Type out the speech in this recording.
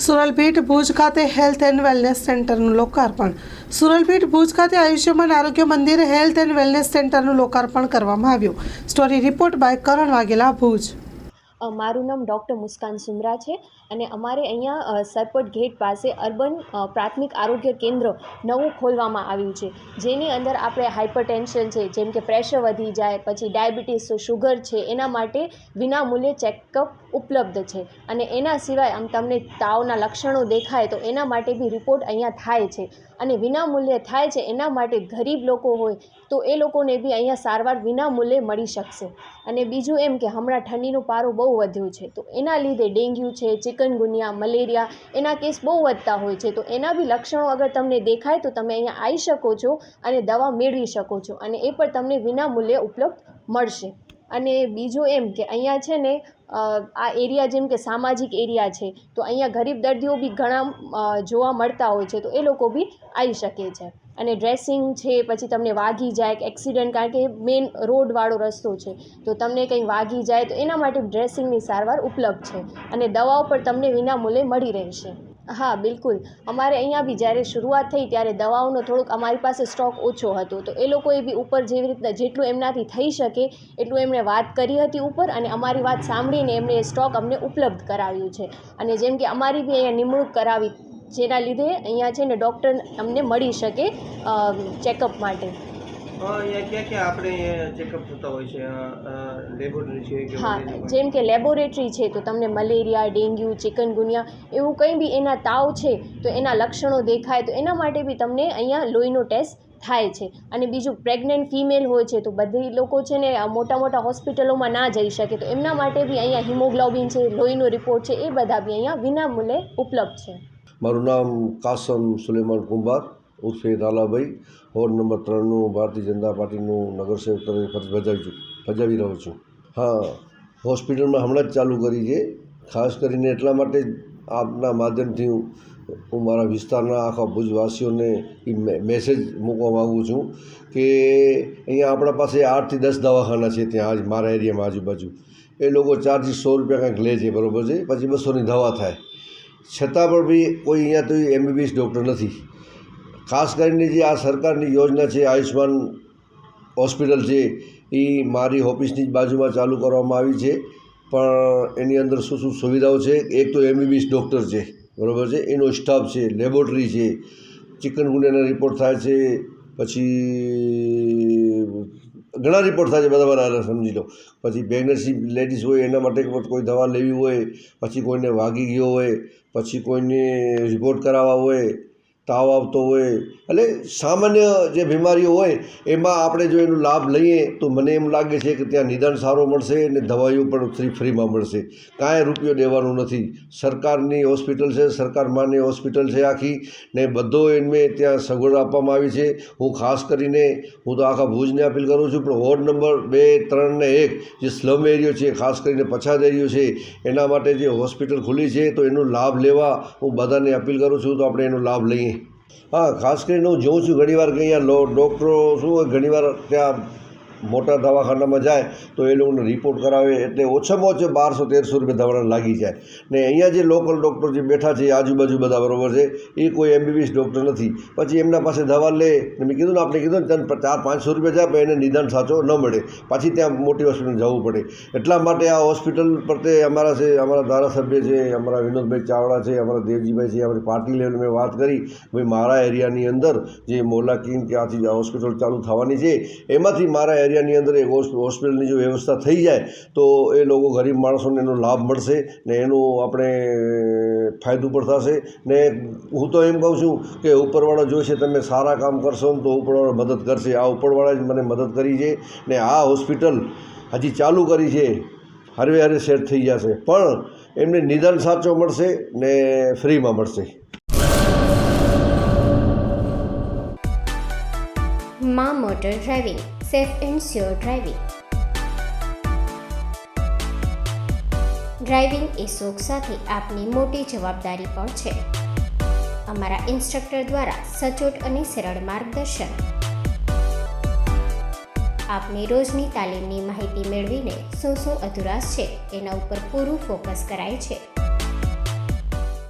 સુરલભીટ ભુજ ખાતે health and wellness સેન્ટરનું લોકાર્પણ. સુરલભીટ ભુજ ખાતે આયુષ્યમાન આરોગ્ય મંદિર હેલ્થ એન્ડ વેલનેસ સેન્ટરનું લોકાર્પણ કરવામાં આવ્યું. સ્ટોરી રિપોર્ટ બાય કરણ વાઘેલા, ભુજ. મારું નામ ડૉક્ટર મુસ્કાન સુમરા છે અને અમારે અહીંયા સરપટ ગેટ પાસે અર્બન પ્રાથમિક આરોગ્ય કેન્દ્ર નવું ખોલવામાં આવ્યું છે, જેની અંદર આપણે હાઇપરટેન્શન છે, જેમ કે પ્રેશર વધી જાય, પછી ડાયાબિટીસ, શુગર છે, એના માટે વિનામૂલ્યે ચેકઅપ ઉપલબ્ધ છે. અને એના સિવાય આમ તમને તાવના લક્ષણો દેખાય તો એના માટે બી રિપોર્ટ અહીંયા થાય છે અને વિનામૂલ્યે થાય છે. એના માટે ગરીબ લોકો હોય તો એ લોકોને બી અહીંયા સારવાર વિનામૂલ્યે મળી શકશે. અને બીજું એમ કે હમણાં ઠંડીનો પારો બહુ વધ્યો છે, તો એના લીધે ડેન્ગ્યુ છે, ચિકનગુનિયા, મલેરિયા એના કેસ બહુ વધતા હોય છે. તો એના બી લક્ષણો અગર તમને દેખાય તો તમે અહીંયા આવી શકો છો અને દવા મેળવી શકો છો, અને એ પણ તમને વિનામૂલ્યે ઉપલબ્ધ મળશે. અને બીજું એમ કે અહીંયા છે ને આ એરિયા જેમ કે સામાજિક એરિયા છે, તો અહીંયા ગરીબ દર્દીઓ બી ઘણા જોવા મળતા હોય છે, તો એ લોકો બી આવી શકે છે. અને ડ્રેસિંગ છે, પછી તમને વાગી જાય કે એક્સિડન્ટ, કારણ કે મેઇન રોડવાળો રસ્તો છે, તો તમને કંઈ વાગી જાય તો એના માટે ડ્રેસિંગની સારવાર ઉપલબ્ધ છે અને દવાઓ પણ તમને વિનામૂલ્યે મળી રહેશે. હા, બિલકુલ. અમારે અહીંયા બી જ્યારે શરૂઆત થઈ ત્યારે દવાઓનો થોડોક અમારી પાસે સ્ટોક ઓછો હતો, તો એ લોકોએ બી ઉપર જેવી રીતના જેટલું એમનાથી થઈ શકે એટલું એમણે વાત કરી હતી ઉપર, અને અમારી વાત સાંભળીને એમણે એ સ્ટોક અમને ઉપલબ્ધ કરાવ્યું છે. અને જેમ કે અમારી બી અહીંયા નિમણૂક કરાવી, જેના લીધે અહીંયા છે ને ડૉક્ટર અમને મળી શકે ચેકઅપ માટે. અહીંયા ક્યાં આપણે ચેકઅપ થતા હોય છે? લેબોરેટરી છે કે? હા, જેમ કે લેબોરેટરી છે તો તમને મલેરિયા, ડેન્ગ્યુ, ચિકનગુનિયા એવું કંઈ બી એના તાવ છે તો એના લક્ષણો દેખાય તો એના માટે બી તમને અહીંયા લોહીનો ટેસ્ટ થાય છે. અને બીજું પ્રેગ્નન્ટ ફિમેલ હોય છે તો બધી લોકો છે ને મોટા મોટા હોસ્પિટલોમાં ના જઈ શકે, તો એમના માટે બી અહીંયા હિમોગ્લોબિન છે, લોહીનો રિપોર્ટ છે, એ બધા બી અહીંયા વિનામૂલ્યે ઉપલબ્ધ છે. મારું નામ કાસમ સુલેમાન કુંભાર ઉર્ફે લાલાભાઈ, વોર્ડ નંબર 3નું ભારતીય જનતા પાર્ટીનું નગરસેવક તરીકે ફરજ બજાવી રહ્યો છું. હા, હોસ્પિટલમાં હમણાં જ ચાલુ કરી છે. ખાસ કરીને એટલા માટે જ આપના માધ્યમથી હું મારા વિસ્તારના આખા ભુજવાસીઓને એ મેસેજ મૂકવા માગું છું કે અહીંયા આપણા પાસે 8 થી 10 દવાખાના છે ત્યાં મારા એરિયામાં આજુબાજુ. એ લોકો ચાર્જિસ 100 રૂપિયા કંઈક લે છે, બરાબર છે, પછી 200ની દવા થાય. છતાં પણ બી કોઈ અહીંયા તો MBBS ડૉક્ટર નથી. ખાસ કરીને જે આ સરકારની યોજના છે આયુષ્માન હોસ્પિટલ છે, એ મારી ઓફિસની જ બાજુમાં ચાલુ કરવામાં આવી છે. પણ એની અંદર શું શું સુવિધાઓ છે? એક તો MBBS ડૉક્ટર છે, બરાબર છે, એનો સ્ટાફ છે, લેબોરેટરી છે, ચિકનગુનિયાના રિપોર્ટ થાય છે, પછી ઘણા રિપોર્ટ થાય છે, બધા બરાબર સમજી લો. પછી પ્રેગ્નન્સી લેડીઝ હોય એના માટે કોઈ દવા લેવી હોય, પછી કોઈને વાગી ગયો હોય, પછી કોઈને રિપોર્ટ કરાવવા હોય, તાવ આવતો હોય, એટલે સામાન્ય જે બીમારીઓ હોય એમાં આપણે જો એનો લાભ લઈએ તો મને એમ લાગે છે કે ત્યાં નિદાન સારો મળશે અને દવાઈઓ પણ ફ્રીમાં મળશે. કાંઈ રૂપિયો દેવાનું નથી. સરકારની હોસ્પિટલ છે, સરકાર માની હોસ્પિટલ છે આખી, ને બધો એમને ત્યાં સગવડ આપવામાં આવી છે. હું ખાસ કરીને હું તો આખા ભુજને અપીલ કરું છું, પણ વોર્ડ નંબર 2, 3 ને 1 જે સ્લમ એરિયો છે, ખાસ કરીને પછાત એરિયો છે, એના માટે જે હોસ્પિટલ ખુલી છે તો એનો લાભ લેવા હું બધાને અપીલ કરું છું, તો આપણે એનો લાભ લઈએ. હા, ખાસ કરીને હું જોઉં છું ઘણીવાર કે અહીંયા ડૉક્ટરો શું હોય, ઘણીવાર ત્યાં મોટા દવાખાનામાં જાય તો એ લોકોને રિપોર્ટ કરાવે એટલે ઓછામાં ઓછા 1200-1300 રૂપિયા દવાના લાગી જાય. ને અહીંયા જે લોકલ ડૉક્ટર જે બેઠા છે આજુબાજુ બધા, બરાબર છે, એ કોઈ MBBS ડૉક્ટર નથી. પછી એમના પાસે દવા લે, મેં કીધું ને, આપણે કીધું ને, ત્યાં 400-500 રૂપિયા જાય પણ એને નિદાન સાચો ન મળે, પાછી ત્યાં મોટી હોસ્પિટલ જવું પડે. એટલા માટે આ હોસ્પિટલ પ્રત્યે અમારા ધારાસભ્ય છે, અમારા વિનોદભાઈ ચાવડા છે, અમારા દેવજીભાઈ છે, અમારી પાર્ટી લેવલે મેં વાત કરી, ભાઈ મારા એરિયાની અંદર જે મોલા કિંગ ત્યાંથી હોસ્પિટલ ચાલુ થવાની છે, એમાંથી મારા એરિયાની અંદર એક હોસ્પિટલની જો વ્યવસ્થા થઈ જાય તો એ લોકો ગરીબ માણસોને એનો લાભ મળશે ને એનો આપણે ફાયદો પણ થશે. ને હું તો એમ કહું છું કે ઉપરવાળો જોઈશે, તમે સારા કામ કરશો ને તો ઉપરવાળો મદદ કરશે. આ ઉપરવાળા જ મને મદદ કરી છે ને આ હોસ્પિટલ હજી ચાલુ કરી છે, હરવે સેટ થઈ જશે, પણ એમને નિદાન સાચો મળશે ને ફ્રીમાં મળશે. માં motor driving, safe and sure driving. Driving એ શોખ સાથે આપની મોટી જવાબદારી પણ છે. અમારા ઇન્સ્ટ્રક્ટર દ્વારા સચોટ અને સરળ માર્ગદર્શન. આપની રોજની તાલીમની માહિતી મેળવીને શું અધુરાશ છે એના ઉપર પૂરું ફોકસ કરાય છે.